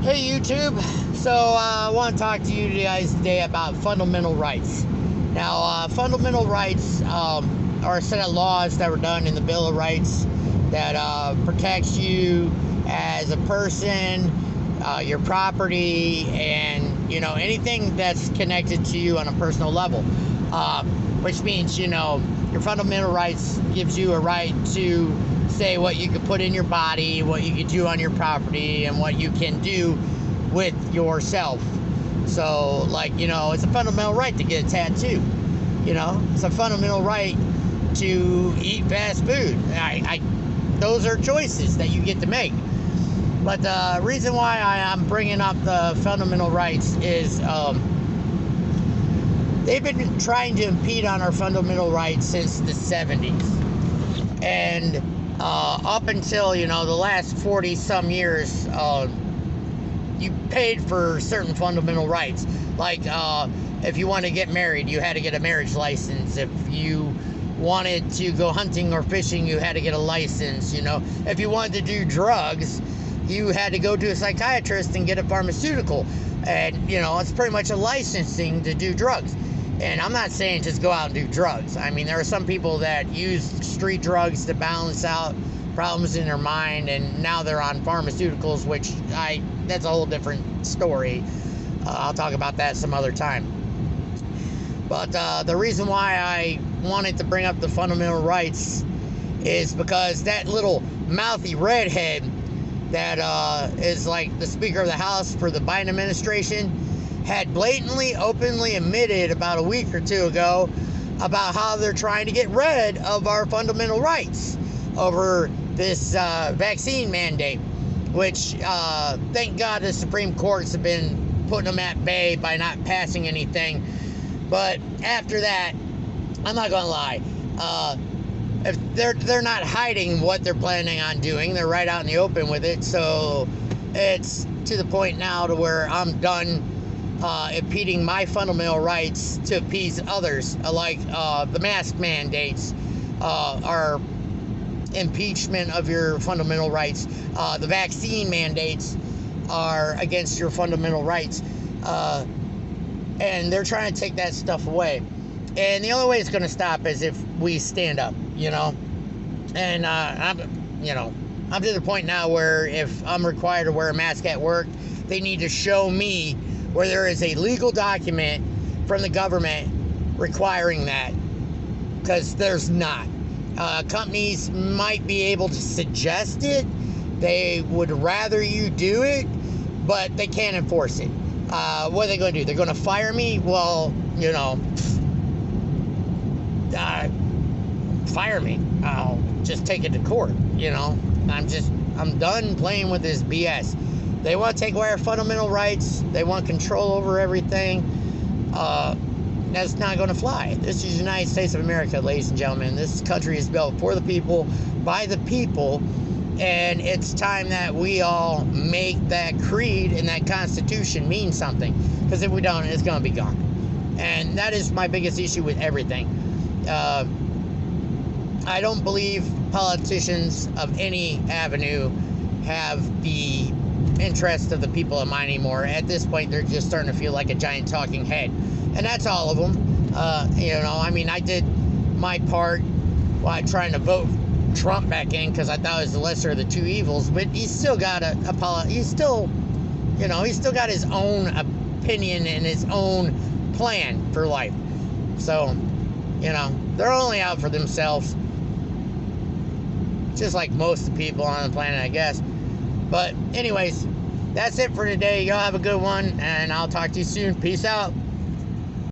Hey YouTube, so I want to talk to you guys today about fundamental rights. Now, fundamental rights are a set of laws that were done in the Bill of Rights that protects you as a person, your property, and anything that's connected to you on a personal level. Which means your fundamental rights gives you a right to say what you can put in your body, what you can do on your property, and what you can do with yourself. So, it's a fundamental right to get a tattoo. It's a fundamental right to eat fast food. Those are choices that you get to make. But the reason why I'm bringing up the fundamental rights is they've been trying to impede on our fundamental rights since the 70s. And up until, the last 40 some years, you paid for certain fundamental rights. Like, if you wanted to get married, you had to get a marriage license. If you wanted to go hunting or fishing, you had to get a license. If you wanted to do drugs, you had to go to a psychiatrist and get a pharmaceutical. And, it's pretty much a licensing to do drugs. And I'm not saying just go out and do drugs. I mean, there are some people that use street drugs to balance out problems in their mind, and now they're on pharmaceuticals, which that's a whole different story. I'll talk about that some other time. But the reason why I wanted to bring up the fundamental rights is because that little mouthy redhead that is like the Speaker of the House for the Biden administration had blatantly, openly admitted about a week or two ago about how they're trying to get rid of our fundamental rights over this vaccine mandate, which thank God the Supreme Courts have been putting them at bay by not passing anything. But after that, I'm not gonna lie, if they're not hiding what they're planning on doing, they're right out in the open with it. So it's to the point now to where I'm done impeding my fundamental rights to appease others, like the mask mandates are impeachment of your fundamental rights. The vaccine mandates are against your fundamental rights, and they're trying to take that stuff away. And the only way it's going to stop is if we stand up, And I'm to the point now where if I'm required to wear a mask at work, they need to show me where there is a legal document from the government requiring that, because there's not. Companies might be able to suggest it. They would rather you do it, but they can't enforce it. What are they going to do? They're going to fire me? Well, fire me. I'll just take it to court. I'm done playing with this BS. They want to take away our fundamental rights. They want control over everything. That's not going to fly. This is the United States of America, ladies and gentlemen. This country is built for the people, by the people, and it's time that we all make that creed and that Constitution mean something. Because if we don't, it's going to be gone. And that is my biggest issue with everything. I don't believe politicians of any avenue have the interest of the people in mind anymore. At this point, they're just starting to feel like a giant talking head. And that's all of them. I did my part while trying to vote Trump back in because I thought it was the lesser of the two evils, but he's still got he's still got his own opinion and his own plan for life. So, they're only out for themselves, just like most of the people on the planet, I guess. But anyways, that's it for today. Y'all have a good one, and I'll talk to you soon. Peace out.